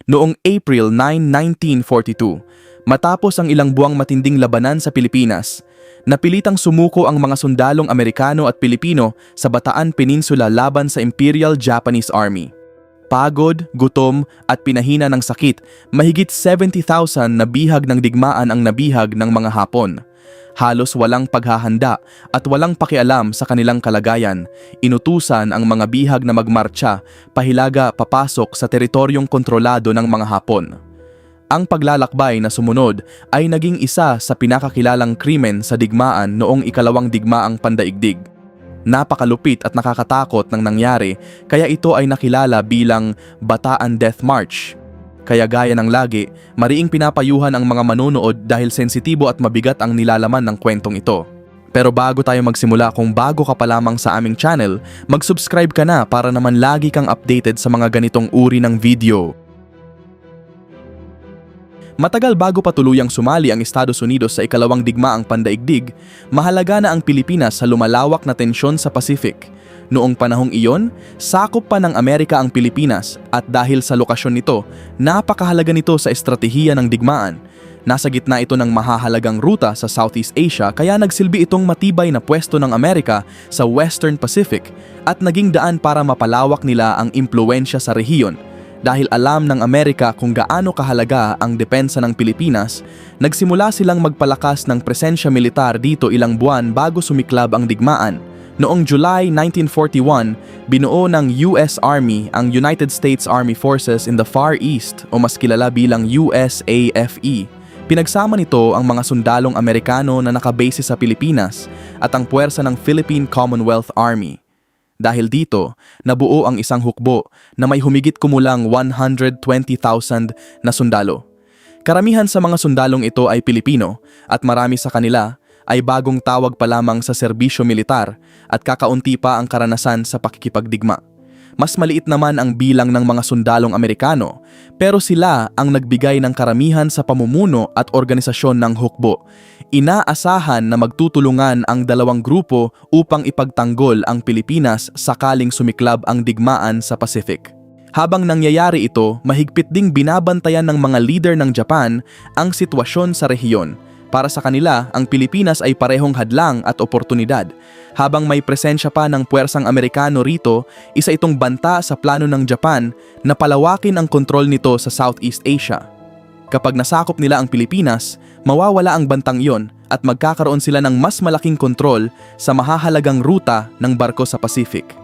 noong April 9, 1942. Matapos ang ilang buwang matinding labanan sa Pilipinas, napilitang sumuko ang mga sundalong Amerikano at Pilipino sa Bataan Peninsula laban sa Imperial Japanese Army. Pagod, gutom at pinahina ng sakit, mahigit 70,000 na bihag ng digmaan ang nabihag ng mga Hapon. Halos walang paghahanda at walang pakialam sa kanilang kalagayan, inutusan ang mga bihag na magmarcha pahilaga papasok sa teritoryong kontrolado ng mga Hapon. Ang paglalakbay na sumunod ay naging isa sa pinakakilalang krimen sa digmaan noong ikalawang digmaang pandaigdig. Napakalupit at nakakatakot ng nangyari, kaya ito ay nakilala bilang Bataan Death March. Kaya gaya ng lagi, mariing pinapayuhan ang mga manonood dahil sensitibo at mabigat ang nilalaman ng kwentong ito. Pero bago tayo magsimula, kung bago ka pa lamang sa aming channel, mag-subscribe ka na para naman lagi kang updated sa mga ganitong uri ng video. Matagal bago pa tuluyang sumali ang Estados Unidos sa ikalawang digmaang pandaigdig, mahalaga na ang Pilipinas sa lumalawak na tensyon sa Pacific. Noong panahong iyon, sakop pa ng Amerika ang Pilipinas at dahil sa lokasyon nito, napakahalaga nito sa estratehiya ng digmaan. Nasa gitna ito ng mahahalagang ruta sa Southeast Asia, kaya nagsilbi itong matibay na pwesto ng Amerika sa Western Pacific at naging daan para mapalawak nila ang impluwensya sa rehiyon. Dahil alam ng Amerika kung gaano kahalaga ang depensa ng Pilipinas, nagsimula silang magpalakas ng presensya militar dito ilang buwan bago sumiklab ang digmaan. Noong July 1941, binuo ng US Army ang United States Army Forces in the Far East o mas kilala bilang USAFE. Pinagsama nito ang mga sundalong Amerikano na nakabase sa Pilipinas at ang puwersa ng Philippine Commonwealth Army. Dahil dito, nabuo ang isang hukbo na may humigit kumulang 120,000 na sundalo. Karamihan sa mga sundalong ito ay Pilipino at marami sa kanila ay bagong tawag pa lamang sa serbisyo militar at kakaunti pa ang karanasan sa pakikipagdigma. Mas maliit naman ang bilang ng mga sundalong Amerikano, pero sila ang nagbigay ng karamihan sa pamumuno at organisasyon ng hukbo. Inaasahan na magtutulungan ang dalawang grupo upang ipagtanggol ang Pilipinas sakaling sumiklab ang digmaan sa Pacific. Habang nangyayari ito, mahigpit ding binabantayan ng mga leader ng Japan ang sitwasyon sa rehiyon. Para sa kanila, ang Pilipinas ay parehong hadlang at oportunidad. Habang may presensya pa ng puwersang Amerikano rito, isa itong banta sa plano ng Japan na palawakin ang kontrol nito sa Southeast Asia. Kapag nasakop nila ang Pilipinas, mawawala ang bantang iyon at magkakaroon sila ng mas malaking kontrol sa mahahalagang ruta ng barko sa Pacific.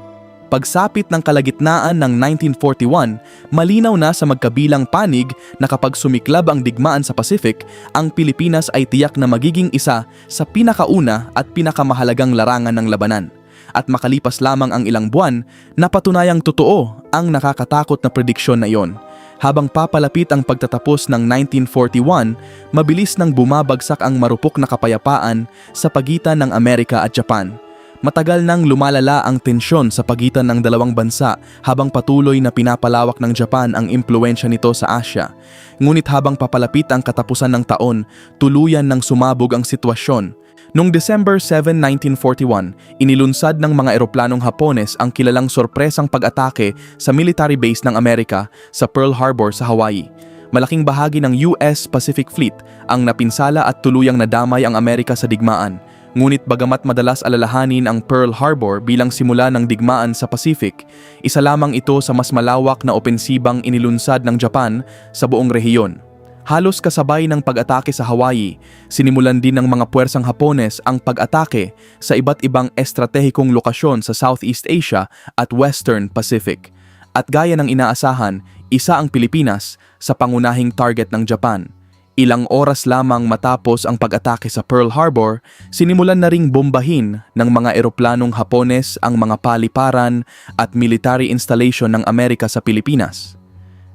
Pagsapit ng kalagitnaan ng 1941, malinaw na sa magkabilang panig na kapag sumiklab ang digmaan sa Pacific, ang Pilipinas ay tiyak na magiging isa sa pinakauna at pinakamahalagang larangan ng labanan. At makalipas lamang ang ilang buwan, napatunayang totoo ang nakakatakot na prediksyon na iyon. Habang papalapit ang pagtatapos ng 1941, mabilis nang bumabagsak ang marupok na kapayapaan sa pagitan ng Amerika at Japan. Matagal nang lumalala ang tensyon sa pagitan ng dalawang bansa habang patuloy na pinapalawak ng Japan ang impluwensya nito sa Asia. Ngunit habang papalapit ang katapusan ng taon, tuluyan nang sumabog ang sitwasyon. Noong December 7, 1941, inilunsad ng mga eroplanong Hapones ang kilalang sorpresang pag-atake sa military base ng Amerika sa Pearl Harbor sa Hawaii. Malaking bahagi ng US Pacific Fleet ang napinsala at tuluyang nadamay ang Amerika sa digmaan. Ngunit bagamat madalas alalahanin ang Pearl Harbor bilang simula ng digmaan sa Pacific, isa lamang ito sa mas malawak na opensibang inilunsad ng Japan sa buong rehiyon. Halos kasabay ng pag-atake sa Hawaii, sinimulan din ng mga puwersang Hapones ang pag-atake sa iba't ibang estratehikong lokasyon sa Southeast Asia at Western Pacific. At gaya ng inaasahan, isa ang Pilipinas sa pangunahing target ng Japan. Ilang oras lamang matapos ang pag-atake sa Pearl Harbor, sinimulan na ring bombahin ng mga eroplanong Hapones ang mga paliparan at military installation ng Amerika sa Pilipinas.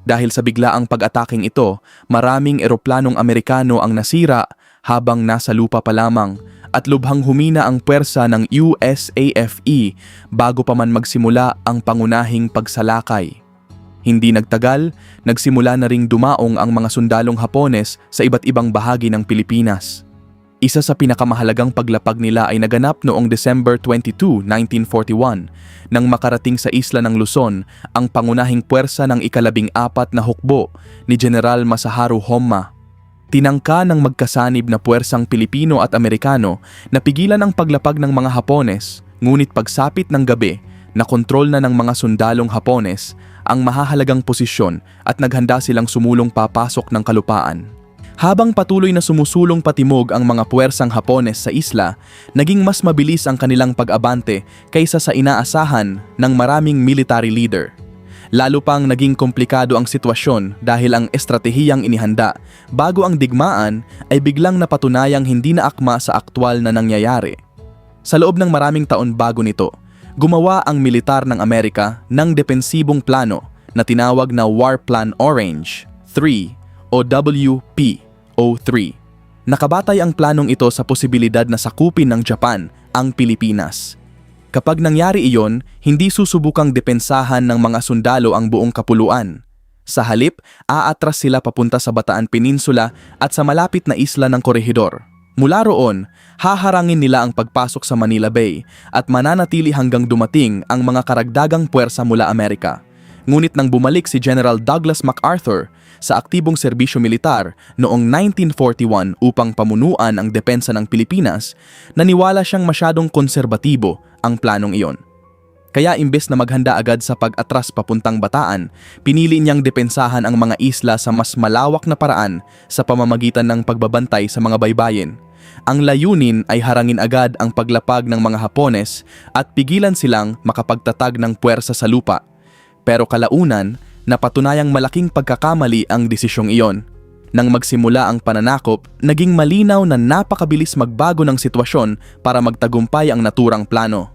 Dahil sa biglaang pag-ataking ito, maraming eroplanong Amerikano ang nasira habang nasa lupa pa lamang at lubhang humina ang puwersa ng USAFE bago pa man magsimula ang pangunahing pagsalakay. Hindi nagtagal, nagsimula na ring dumaong ang mga sundalong Hapones sa iba't ibang bahagi ng Pilipinas. Isa sa pinakamahalagang paglapag nila ay naganap noong December 22, 1941 nang makarating sa isla ng Luzon ang pangunahing puwersa ng ika-14 na hukbo ni General Masaharu Homma. Tinangka ng magkasanib na puwersang Pilipino at Amerikano na pigilan ang paglapag ng mga Hapones, ngunit pagsapit ng gabi na kontrol na ng mga sundalong Hapones ang mahahalagang posisyon at naghanda silang sumulong papasok ng kalupaan. Habang patuloy na sumusulong patimog ang mga puwersang Hapones sa isla, naging mas mabilis ang kanilang pag-abante kaysa sa inaasahan ng maraming military leader. Lalo pang naging komplikado ang sitwasyon dahil ang estratehiyang inihanda bago ang digmaan ay biglang napatunayang hindi na akma sa aktwal na nangyayari. Sa loob ng maraming taon bago nito, gumawa ang militar ng Amerika ng depensibong plano na tinawag na War Plan Orange 3 o WPO3. Nakabatay ang planong ito sa posibilidad na sakupin ng Japan ang Pilipinas. Kapag nangyari iyon, hindi susubukang depensahan ng mga sundalo ang buong kapuluan. Sa halip, aatras sila papunta sa Bataan Peninsula at sa malapit na isla ng Corregidor. Mula roon, haharangin nila ang pagpasok sa Manila Bay at mananatili hanggang dumating ang mga karagdagang puwersa mula Amerika. Ngunit nang bumalik si General Douglas MacArthur sa aktibong serbisyo militar noong 1941 upang pamunuan ang depensa ng Pilipinas, naniwala siyang masyadong konserbatibo ang planong iyon. Kaya imbes na maghanda agad sa pag-atras papuntang Bataan, pinili niyang depensahan ang mga isla sa mas malawak na paraan sa pamamagitan ng pagbabantay sa mga baybayin. Ang layunin ay harangin agad ang paglapag ng mga Hapones at pigilan silang makapagtatag ng puwersa sa lupa. Pero kalaunan, napatunayang malaking pagkakamali ang desisyong iyon. Nang magsimula ang pananakop, naging malinaw na napakabilis magbago ng sitwasyon para magtagumpay ang naturang plano.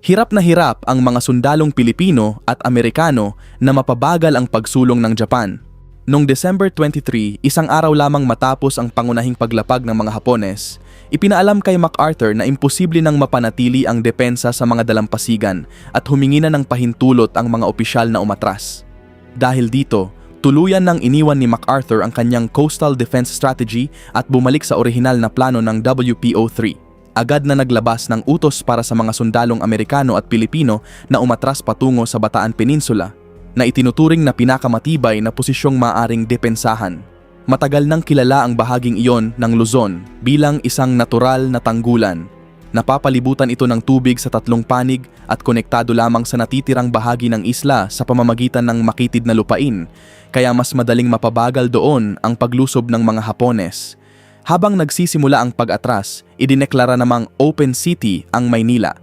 Hirap na hirap ang mga sundalong Pilipino at Amerikano na mapabagal ang pagsulong ng Japan. Noong December 23, isang araw lamang matapos ang pangunahing paglapag ng mga Hapones, ipinaalam kay MacArthur na imposible nang mapanatili ang depensa sa mga dalampasigan at humingi na ng pahintulot ang mga opisyal na umatras. Dahil dito, tuluyan nang iniwan ni MacArthur ang kanyang coastal defense strategy at bumalik sa orihinal na plano ng WPO3. Agad na naglabas ng utos para sa mga sundalong Amerikano at Pilipino na umatras patungo sa Bataan Peninsula, na itinuturing na pinakamatibay na posisyong maaring depensahan. Matagal nang kilala ang bahaging iyon ng Luzon bilang isang natural na tanggulan. Napapalibutan ito ng tubig sa tatlong panig at konektado lamang sa natitirang bahagi ng isla sa pamamagitan ng makitid na lupain, kaya mas madaling mapabagal doon ang paglusob ng mga Hapones. Habang nagsisimula ang pag-atras, idineklara namang open city ang Maynila.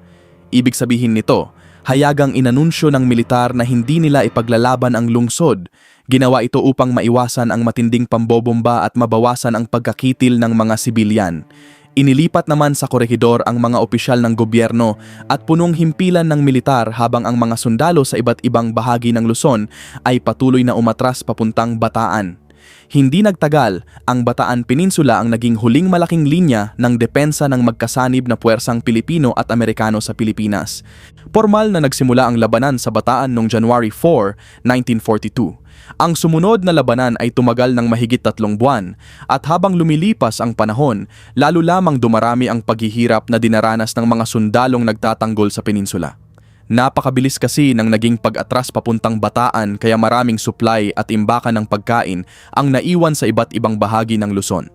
Ibig sabihin nito, hayagang inanunsyo ng militar na hindi nila ipaglalaban ang lungsod. Ginawa ito upang maiwasan ang matinding pambobomba at mabawasan ang pagkakitil ng mga sibilyan. Inilipat naman sa Corregidor ang mga opisyal ng gobyerno at punong himpilan ng militar habang ang mga sundalo sa iba't ibang bahagi ng Luzon ay patuloy na umatras papuntang Bataan. Hindi nagtagal, ang Bataan Peninsula ang naging huling malaking linya ng depensa ng magkasanib na puwersang Pilipino at Amerikano sa Pilipinas. Formal na nagsimula ang labanan sa Bataan noong January 4, 1942. Ang sumunod na labanan ay tumagal ng mahigit 3 buwan at habang lumilipas ang panahon, lalo lamang dumarami ang paghihirap na dinaranas ng mga sundalong nagtatanggol sa peninsula. Napakabilis kasi ng naging pag-atras papuntang Bataan kaya maraming supply at imbakan ng pagkain ang naiwan sa iba't ibang bahagi ng Luzon.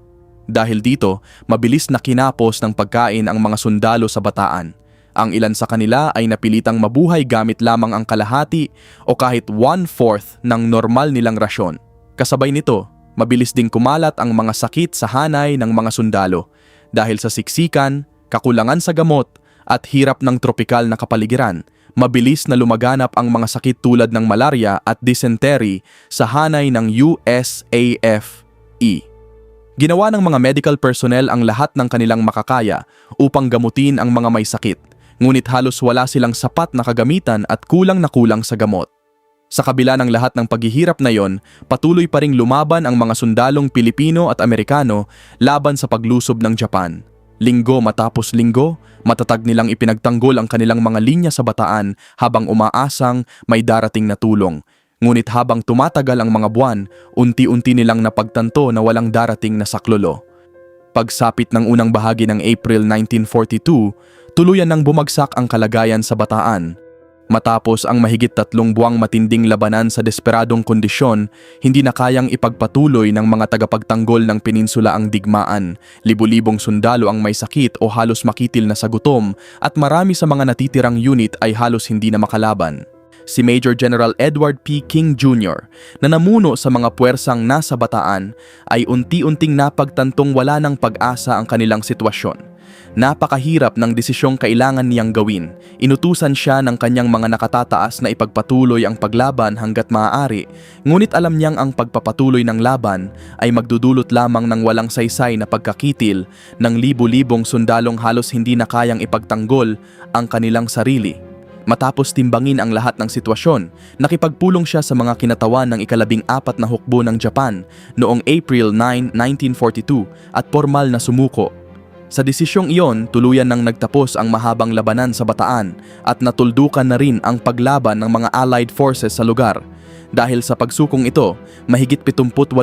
Dahil dito, mabilis na kinapos ng pagkain ang mga sundalo sa Bataan. Ang ilan sa kanila ay napilitang mabuhay gamit lamang ang kalahati o kahit 1/4 ng normal nilang rasyon. Kasabay nito, mabilis ding kumalat ang mga sakit sa hanay ng mga sundalo dahil sa siksikan, kakulangan sa gamot at hirap ng tropikal na kapaligiran. Mabilis na lumaganap ang mga sakit tulad ng malaria at dysentery sa hanay ng USAFE. Ginawa ng mga medical personnel ang lahat ng kanilang makakaya upang gamutin ang mga may sakit, ngunit halos wala silang sapat na kagamitan at kulang na kulang sa gamot. Sa kabila ng lahat ng paghihirap na yon, patuloy pa ring lumaban ang mga sundalong Pilipino at Amerikano laban sa paglusob ng Japan. Linggo matapos linggo, matatag nilang ipinagtanggol ang kanilang mga linya sa Bataan habang umaasang may darating na tulong. Ngunit habang tumatagal ang mga buwan, unti-unti nilang napagtanto na walang darating na saklolo. Pagsapit ng unang bahagi ng April 1942, tuluyan nang bumagsak ang kalagayan sa Bataan. Matapos ang mahigit 3 buwang matinding labanan sa desperadong kondisyon, hindi na kayang ipagpatuloy ng mga tagapagtanggol ng peninsula ang digmaan. Libu-libong sundalo ang may sakit o halos makitil na sa gutom at marami sa mga natitirang unit ay halos hindi na makalaban. Si Major General Edward P. King Jr. na namuno sa mga puwersang nasa Bataan ay unti-unting napagtantong wala ng pag-asa ang kanilang sitwasyon. Napakahirap ng desisyong kailangan niyang gawin. Inutusan siya ng kanyang mga nakatataas na ipagpatuloy ang paglaban hanggat maaari, ngunit alam niyang ang pagpapatuloy ng laban ay magdudulot lamang ng walang saysay na pagkakitil ng libu-libong sundalong halos hindi na kayang ipagtanggol ang kanilang sarili. Matapos timbangin ang lahat ng sitwasyon, nakipagpulong siya sa mga kinatawan ng ika-14 na hukbo ng Japan noong April 9, 1942 at pormal na sumuko. Sa desisyong iyon, tuluyan nang nagtapos ang mahabang labanan sa Bataan at natuldukan na rin ang paglaban ng mga Allied forces sa lugar. Dahil sa pagsukong ito, mahigit 78,000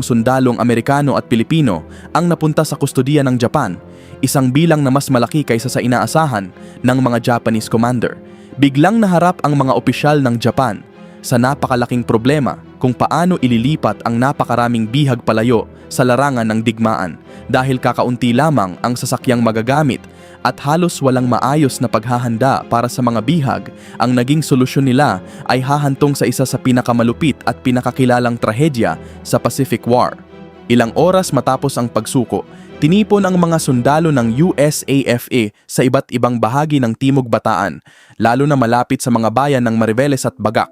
sundalong Amerikano at Pilipino ang napunta sa kustodiya ng Japan, isang bilang na mas malaki kaysa sa inaasahan ng mga Japanese commander. Biglang naharap ang mga opisyal ng Japan sa napakalaking problema kung paano ililipat ang napakaraming bihag palayo sa larangan ng digmaan dahil kakaunti lamang ang sasakyang magagamit at halos walang maayos na paghahanda para sa mga bihag. Ang naging solusyon nila ay hahantong sa isa sa pinakamalupit at pinakakilalang trahedya sa Pacific War. Ilang oras matapos ang pagsuko, tinipon ang mga sundalo ng USAFA sa iba't ibang bahagi ng Timog Bataan, lalo na malapit sa mga bayan ng Mariveles at Bagak.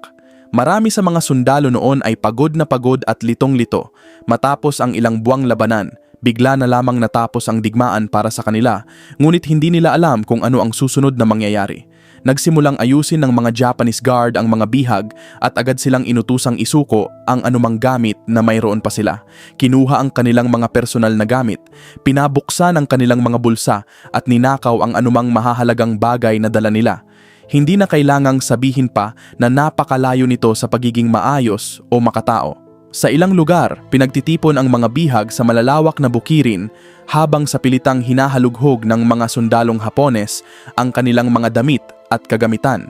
Marami sa mga sundalo noon ay pagod na pagod at litong-lito. Matapos ang ilang buwang labanan, bigla na lamang natapos ang digmaan para sa kanila, ngunit hindi nila alam kung ano ang susunod na mangyayari. Nagsimulang ayusin ng mga Japanese Guard ang mga bihag at agad silang inutusang isuko ang anumang gamit na mayroon pa sila. Kinuha ang kanilang mga personal na gamit, pinabuksan ang kanilang mga bulsa at ninakaw ang anumang mahahalagang bagay na dala nila. Hindi na kailangang sabihin pa na napakalayo nito sa pagiging maayos o makatao. Sa ilang lugar, pinagtitipon ang mga bihag sa malalawak na bukirin habang sa pilitang hinahalughog ng mga sundalong Hapones ang kanilang mga damit at kagamitan.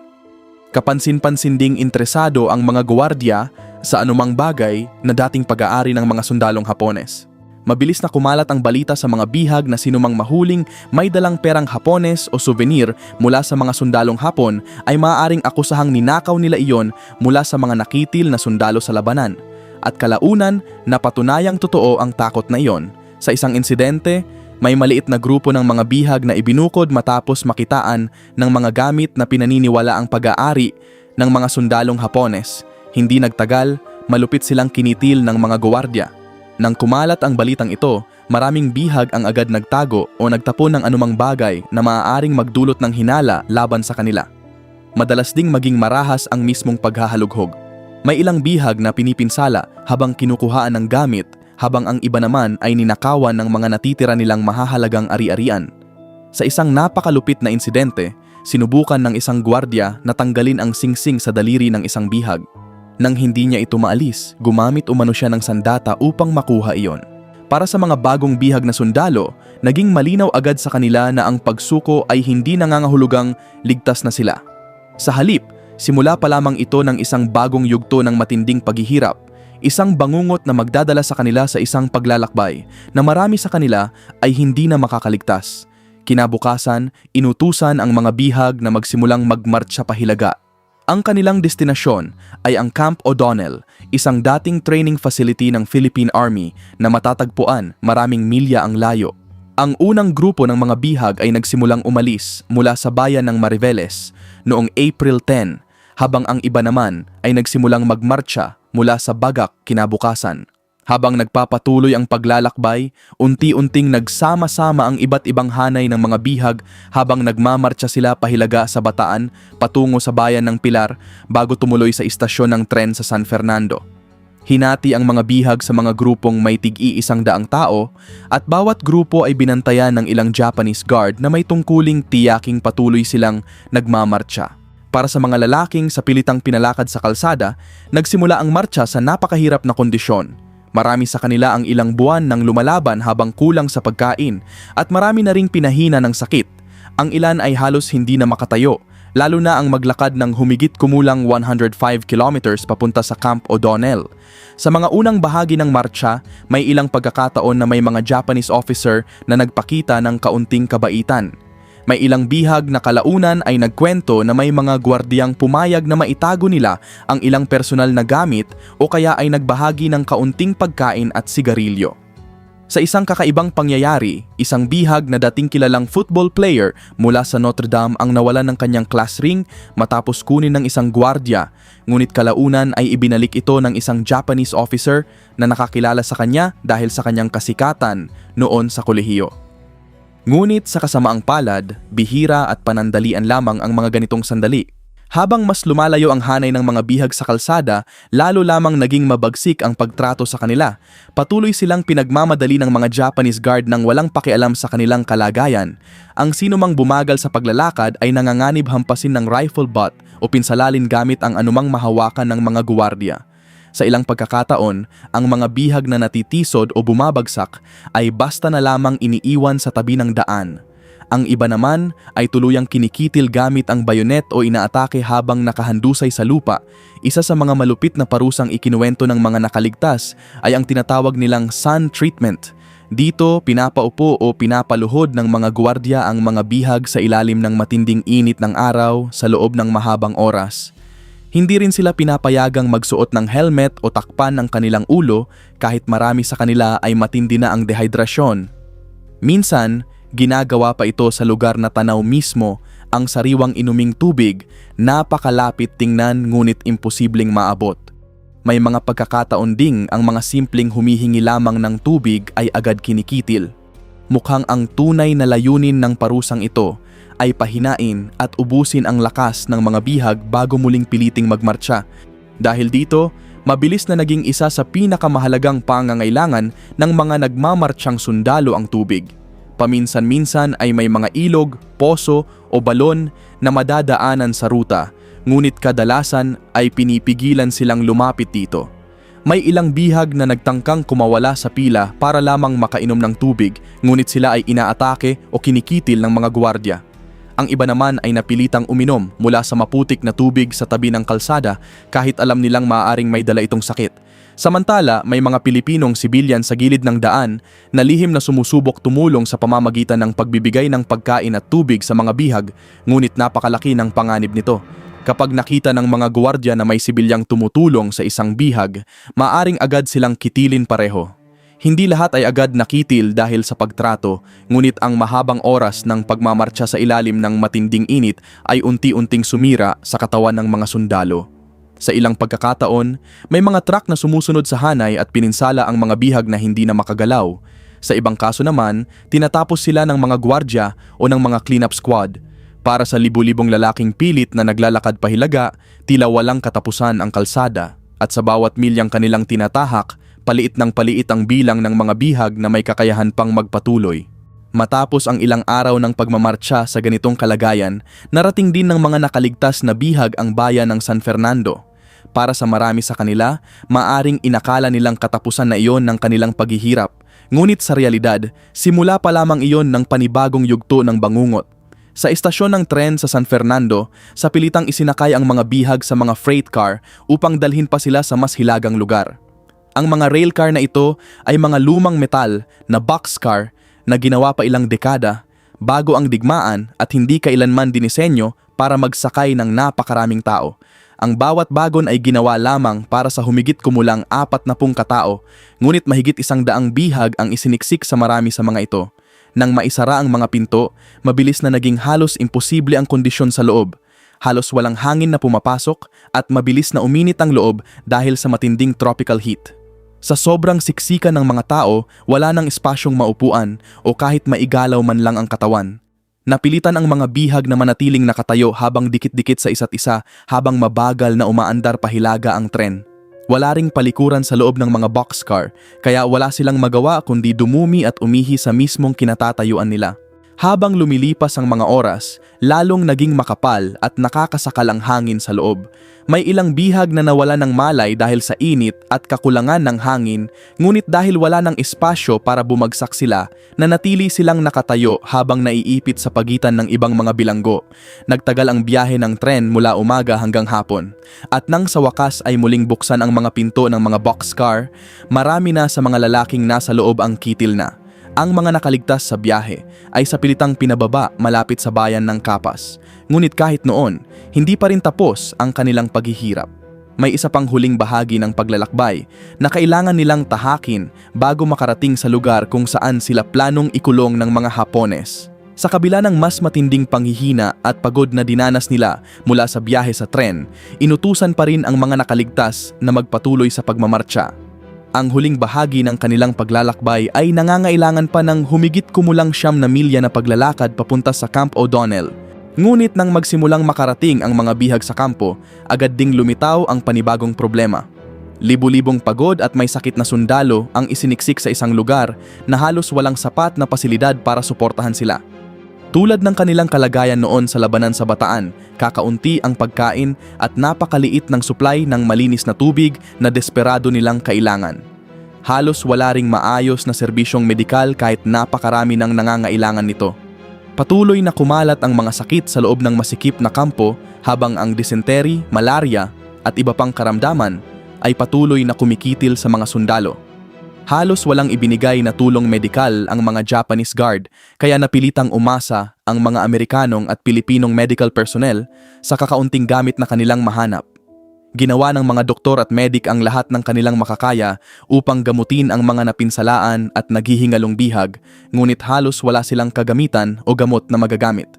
Kapansin-pansin ding interesado ang mga gwardiya sa anumang bagay na dating pag-aari ng mga sundalong Hapones. Mabilis na kumalat ang balita sa mga bihag na sinumang mahuling may dalang perang Hapones o souvenir mula sa mga sundalong Hapon ay maaaring akusahang ninakaw nila iyon mula sa mga nakitil na sundalo sa labanan. At kalaunan, napatunayang totoo ang takot na iyon. Sa isang insidente, may maliit na grupo ng mga bihag na ibinukod matapos makitaan ng mga gamit na pinaniniwala ang pag-aari ng mga sundalong Hapones. Hindi nagtagal, malupit silang kinitil ng mga gwardiya. Nang kumalat ang balitang ito, maraming bihag ang agad nagtago o nagtapon ng anumang bagay na maaaring magdulot ng hinala laban sa kanila. Madalas ding maging marahas ang mismong paghahalughog. May ilang bihag na pinipinsala habang kinukuhaan ng gamit, habang ang iba naman ay ninakawan ng mga natitira nilang mahahalagang ari-arian. Sa isang napakalupit na insidente, sinubukan ng isang gwardiya na tanggalin ang singsing sa daliri ng isang bihag. Nang hindi niya ito maalis, gumamit umano siya ng sandata upang makuha iyon. Para sa mga bagong bihag na sundalo, naging malinaw agad sa kanila na ang pagsuko ay hindi nangangahulugang ligtas na sila. Sa halip, simula pa lamang ito ng isang bagong yugto ng matinding paghihirap, isang bangungot na magdadala sa kanila sa isang paglalakbay na marami sa kanila ay hindi na makakaligtas. Kinabukasan, inutusan ang mga bihag na magsimulang magmartsa pahilaga. Ang kanilang destinasyon ay ang Camp O'Donnell, isang dating training facility ng Philippine Army na matatagpuan maraming milya ang layo. Ang unang grupo ng mga bihag ay nagsimulang umalis mula sa bayan ng Mariveles noong April 10, habang ang iba naman ay nagsimulang magmartsa mula sa Bagak kinabukasan. Habang nagpapatuloy ang paglalakbay, unti-unting nagsama-sama ang iba't ibang hanay ng mga bihag habang nagmamartsa sila pahilaga sa Bataan patungo sa bayan ng Pilar bago tumuloy sa istasyon ng tren sa San Fernando. Hinati ang mga bihag sa mga grupong may tig-100 tao at bawat grupo ay binantayan ng ilang Japanese guard na may tungkuling tiyaking patuloy silang nagmamartsa. Para sa mga lalaking sa pilitang pinalakad sa kalsada, nagsimula ang martsa sa napakahirap na kondisyon. Marami sa kanila ang ilang buwan nang lumalaban habang kulang sa pagkain at marami na ring pinahina ng sakit. Ang ilan ay halos hindi na makatayo, lalo na ang maglakad ng humigit kumulang 105 kilometers papunta sa Camp O'Donnell. Sa mga unang bahagi ng marcha, may ilang pagkakataon na may mga Japanese officer na nagpakita ng kaunting kabaitan. May ilang bihag na kalaunan ay nagkwento na may mga gwardiyang pumayag na maitago nila ang ilang personal na gamit o kaya ay nagbahagi ng kaunting pagkain at sigarilyo. Sa isang kakaibang pangyayari, isang bihag na dating kilalang football player mula sa Notre Dame ang nawalan ng kanyang class ring matapos kunin ng isang gwardya, ngunit kalaunan ay ibinalik ito ng isang Japanese officer na nakakilala sa kanya dahil sa kanyang kasikatan noon sa kolehiyo. Ngunit sa kasamaang palad, bihira at panandalian lamang ang mga ganitong sandali. Habang mas lumalayo ang hanay ng mga bihag sa kalsada, lalo lamang naging mabagsik ang pagtrato sa kanila. Patuloy silang pinagmamadali ng mga Japanese guard nang walang pakialam sa kanilang kalagayan. Ang sinumang bumagal sa paglalakad ay nanganganib hampasin ng rifle butt o pinsalalin gamit ang anumang mahawakan ng mga guwardiya. Sa ilang pagkakataon, ang mga bihag na natitisod o bumabagsak ay basta na lamang iniiwan sa tabi ng daan. Ang iba naman ay tuluyang kinikitil gamit ang bayonet o inaatake habang nakahandusay sa lupa. Isa sa mga malupit na parusang ikinuwento ng mga nakaligtas ay ang tinatawag nilang sun treatment. Dito, pinapaupo o pinapaluhod ng mga gwardiya ang mga bihag sa ilalim ng matinding init ng araw sa loob ng mahabang oras. Hindi rin sila pinapayagang magsuot ng helmet o takpan ng kanilang ulo kahit marami sa kanila ay matindi na ang dehydrasyon. Minsan, ginagawa pa ito sa lugar na tanaw mismo ang sariwang inuming tubig, napakalapit tingnan ngunit imposibleng maabot. May mga pagkakataon ding ang mga simpleng humihingi lamang ng tubig ay agad kinikitil. Mukhang ang tunay na layunin ng parusang ito ay pahinain at ubusin ang lakas ng mga bihag bago muling piliting magmarcha. Dahil dito, mabilis na naging isa sa pinakamahalagang pangangailangan ng mga nagmamartsyang sundalo ang tubig. Paminsan-minsan ay may mga ilog, poso o balon na madadaanan sa ruta, ngunit kadalasan ay pinipigilan silang lumapit dito. May ilang bihag na nagtangkang kumawala sa pila para lamang makainom ng tubig, ngunit sila ay inaatake o kinikitil ng mga gwardiya. Ang iba naman ay napilitang uminom mula sa maputik na tubig sa tabi ng kalsada kahit alam nilang maaaring may dala itong sakit. Samantala, may mga Pilipinong sibilyan sa gilid ng daan na lihim na sumusubok tumulong sa pamamagitan ng pagbibigay ng pagkain at tubig sa mga bihag, ngunit napakalaki ng panganib nito. Kapag nakita ng mga gwardiya na may sibilyang tumutulong sa isang bihag, maaring agad silang kitilin pareho. Hindi lahat ay agad nakitil dahil sa pagtrato, ngunit ang mahabang oras ng pagmamarcha sa ilalim ng matinding init ay unti-unting sumira sa katawan ng mga sundalo. Sa ilang pagkakataon, may mga truck na sumusunod sa hanay at pininsala ang mga bihag na hindi na makagalaw. Sa ibang kaso naman, tinatapos sila ng mga gwardya o ng mga cleanup squad. Para sa libu-libong lalaking pilit na naglalakad pahilaga, tila walang katapusan ang kalsada. At sa bawat milyang kanilang tinatahak, paliit ng paliit ang bilang ng mga bihag na may kakayahan pang magpatuloy. Matapos ang ilang araw ng pagmamarcha sa ganitong kalagayan, narating din ng mga nakaligtas na bihag ang bayan ng San Fernando. Para sa marami sa kanila, maaring inakala nilang katapusan na iyon ng kanilang paghihirap. Ngunit sa realidad, simula pa lamang iyon ng panibagong yugto ng bangungot. Sa istasyon ng tren sa San Fernando, sa pilitang isinakay ang mga bihag sa mga freight car upang dalhin pa sila sa mas hilagang lugar. Ang mga rail car na ito ay mga lumang metal na boxcar na ginawa pa ilang dekada bago ang digmaan at hindi kailanman dinisenyo para magsakay ng napakaraming tao. Ang bawat bagon ay ginawa lamang para sa humigit kumulang 40 katao, ngunit mahigit 100 bihag ang isiniksik sa marami sa mga ito. Nang maisara ang mga pinto, mabilis na naging halos imposible ang kondisyon sa loob. Halos walang hangin na pumapasok at mabilis na uminit ang loob dahil sa matinding tropical heat. Sa sobrang siksikan ng mga tao, wala nang espasyong maupuan o kahit maigalaw man lang ang katawan. Napilitan ang mga bihag na manatiling nakatayo habang dikit-dikit sa isa't isa habang mabagal na umaandar pahilaga ang tren. Wala ring palikuran sa loob ng mga boxcar, kaya wala silang magawa kundi dumumi at umihi sa mismong kinatatayuan nila. Habang lumilipas ang mga oras, lalong naging makapal at nakakasakal ang hangin sa loob. May ilang bihag na nawala ng malay dahil sa init at kakulangan ng hangin, ngunit dahil wala ng espasyo para bumagsak sila, nanatili silang nakatayo habang naiipit sa pagitan ng ibang mga bilanggo. Nagtagal ang biyahe ng tren mula umaga hanggang hapon. At nang sa wakas ay muling buksan ang mga pinto ng mga boxcar, marami na sa mga lalaking nasa loob ang kitil na. Ang mga nakaligtas sa biyahe ay sa pilitang pinababa malapit sa bayan ng Capas. Ngunit kahit noon, hindi pa rin tapos ang kanilang paghihirap. May isa pang huling bahagi ng paglalakbay na kailangan nilang tahakin bago makarating sa lugar kung saan sila planong ikulong ng mga Hapones. Sa kabila ng mas matinding panghihina at pagod na dinanas nila mula sa biyahe sa tren, inutusan pa rin ang mga nakaligtas na magpatuloy sa pagmamartsa. Ang huling bahagi ng kanilang paglalakbay ay nangangailangan pa ng humigit kumulang 9 milya na paglalakad papunta sa Camp O'Donnell. Ngunit nang magsimulang makarating ang mga bihag sa kampo, agad ding lumitaw ang panibagong problema. Libu-libong pagod at may sakit na sundalo ang isiniksik sa isang lugar na halos walang sapat na pasilidad para suportahan sila. Tulad ng kanilang kalagayan noon sa labanan sa Bataan, kakaunti ang pagkain at napakaliit ng supply ng malinis na tubig na desperado nilang kailangan. Halos wala ring maayos na serbisyong medikal kahit napakarami ng nangangailangan nito. Patuloy na kumalat ang mga sakit sa loob ng masikip na kampo habang ang dysentery, malaria at iba pang karamdaman ay patuloy na kumikitil sa mga sundalo. Halos walang ibinigay na tulong medikal ang mga Japanese Guard kaya napilitang umasa ang mga Amerikanong at Pilipinong medical personnel sa kakaunting gamit na kanilang mahanap. Ginawa ng mga doktor at medik ang lahat ng kanilang makakaya upang gamutin ang mga napinsalaan at naghihingalong bihag, ngunit halos wala silang kagamitan o gamot na magagamit.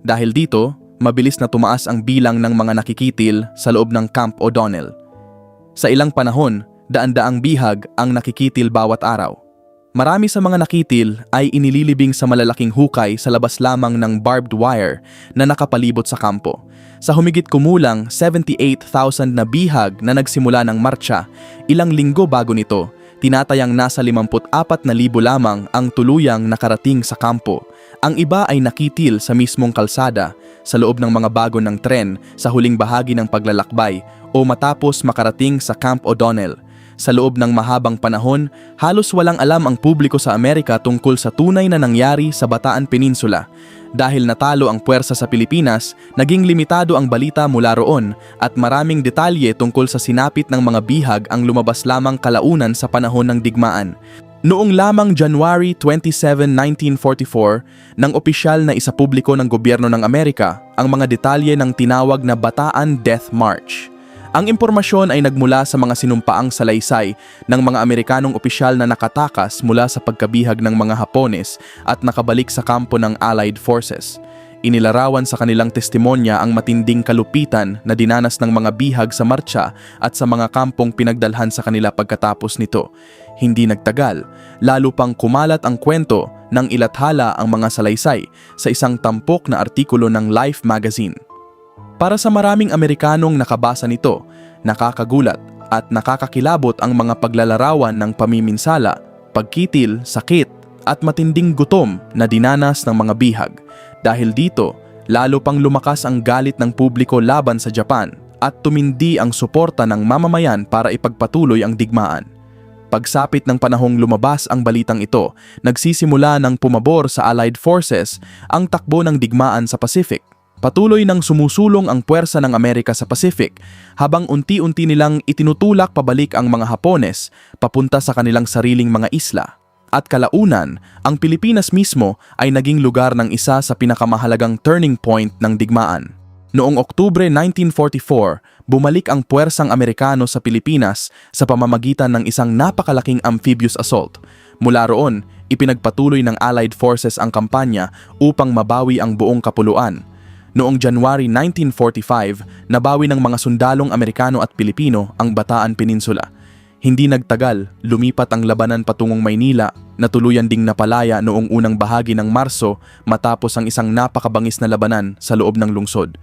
Dahil dito, mabilis na tumaas ang bilang ng mga nakikitil sa loob ng Camp O'Donnell. Sa ilang panahon, daan-daang bihag ang nakikitil bawat araw. Marami sa mga nakitil ay inililibing sa malalaking hukay sa labas lamang ng barbed wire na nakapalibot sa kampo. Sa humigit kumulang 78,000 na bihag na nagsimula ng martsa, ilang linggo bago nito, tinatayang nasa 54,000 lamang ang tuluyang nakarating sa kampo. Ang iba ay nakitil sa mismong kalsada, sa loob ng mga bago ng tren sa huling bahagi ng paglalakbay o matapos makarating sa Camp O'Donnell. Sa loob ng mahabang panahon, halos walang alam ang publiko sa Amerika tungkol sa tunay na nangyari sa Bataan Peninsula. Dahil natalo ang puwersa sa Pilipinas, naging limitado ang balita mula roon at maraming detalye tungkol sa sinapit ng mga bihag ang lumabas lamang kalaunan sa panahon ng digmaan. Noong lamang January 27, 1944, nang opisyal na isapubliko ng gobyerno ng Amerika ang mga detalye ng tinawag na Bataan Death March. Ang impormasyon ay nagmula sa mga sinumpaang salaysay ng mga Amerikanong opisyal na nakatakas mula sa pagkabihag ng mga Hapones at nakabalik sa kampo ng Allied Forces. Inilarawan sa kanilang testimonya ang matinding kalupitan na dinanas ng mga bihag sa martsa at sa mga kampong pinagdalhan sa kanila pagkatapos nito. Hindi nagtagal, lalo pang kumalat ang kwento ng ilathala ang mga salaysay sa isang tampok na artikulo ng Life magazine. Para sa maraming Amerikanong nakabasa nito, nakakagulat at nakakakilabot ang mga paglalarawan ng pamiminsala, pagkitil, sakit at matinding gutom na dinanas ng mga bihag. Dahil dito, lalo pang lumakas ang galit ng publiko laban sa Japan at tumindi ang suporta ng mamamayan para ipagpatuloy ang digmaan. Pagsapit ng panahong lumabas ang balitang ito, nagsisimula ng pumabor sa Allied Forces ang takbo ng digmaan sa Pacific. Patuloy nang sumusulong ang puwersa ng Amerika sa Pacific habang unti-unti nilang itinutulak pabalik ang mga Hapones papunta sa kanilang sariling mga isla. At kalaunan, ang Pilipinas mismo ay naging lugar ng isa sa pinakamahalagang turning point ng digmaan. Noong Oktubre 1944, bumalik ang puwersang Amerikano sa Pilipinas sa pamamagitan ng isang napakalaking amphibious assault. Mula roon, ipinagpatuloy ng Allied Forces ang kampanya upang mabawi ang buong kapuluan. Noong January 1945, nabawi ng mga sundalong Amerikano at Pilipino ang Bataan Peninsula. Hindi nagtagal, lumipat ang labanan patungong Maynila na tuluyan ding napalaya noong unang bahagi ng Marso matapos ang isang napakabangis na labanan sa loob ng lungsod.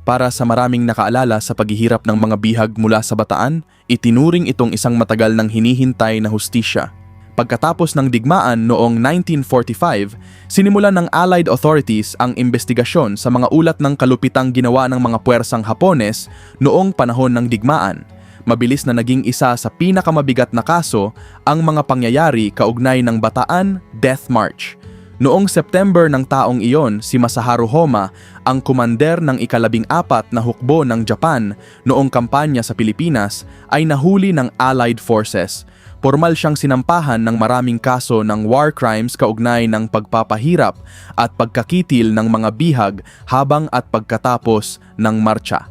Para sa maraming nakaalala sa paghihirap ng mga bihag mula sa Bataan, itinuring itong isang matagal nang hinihintay na hustisya. Pagkatapos ng digmaan noong 1945, sinimulan ng Allied authorities ang investigasyon sa mga ulat ng kalupitang ginawa ng mga puwersang Hapones noong panahon ng digmaan. Mabilis na naging isa sa pinakamabigat na kaso ang mga pangyayari kaugnay ng Bataan Death March. Noong September ng taong iyon, si Masaharu Homa, ang kumander ng ika-14 na hukbo ng Japan noong kampanya sa Pilipinas, ay nahuli ng Allied forces. Formal siyang sinampahan ng maraming kaso ng war crimes kaugnay ng pagpapahirap at pagkakitil ng mga bihag habang at pagkatapos ng marcha.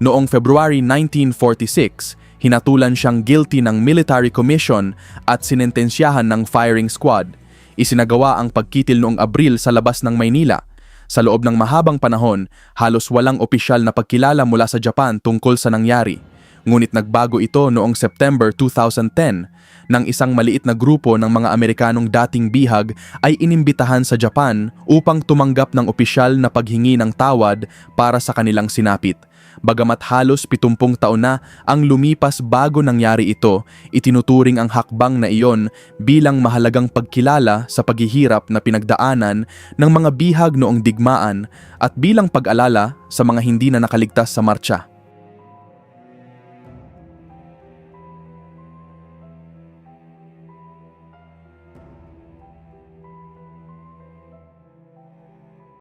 Noong February 1946, hinatulan siyang guilty ng military commission at sinentensyahan ng firing squad. Isinagawa ang pagkitil noong Abril sa labas ng Maynila. Sa loob ng mahabang panahon, halos walang opisyal na pagkilala mula sa Japan tungkol sa nangyari. Ngunit nagbago ito noong September 2010 nang isang maliit na grupo ng mga Amerikanong dating bihag ay inimbitahan sa Japan upang tumanggap ng opisyal na paghingi ng tawad para sa kanilang sinapit. Bagamat halos 70 taon na ang lumipas bago nangyari ito, itinuturing ang hakbang na iyon bilang mahalagang pagkilala sa paghihirap na pinagdaanan ng mga bihag noong digmaan at bilang pag-alala sa mga hindi na nakaligtas sa marcha.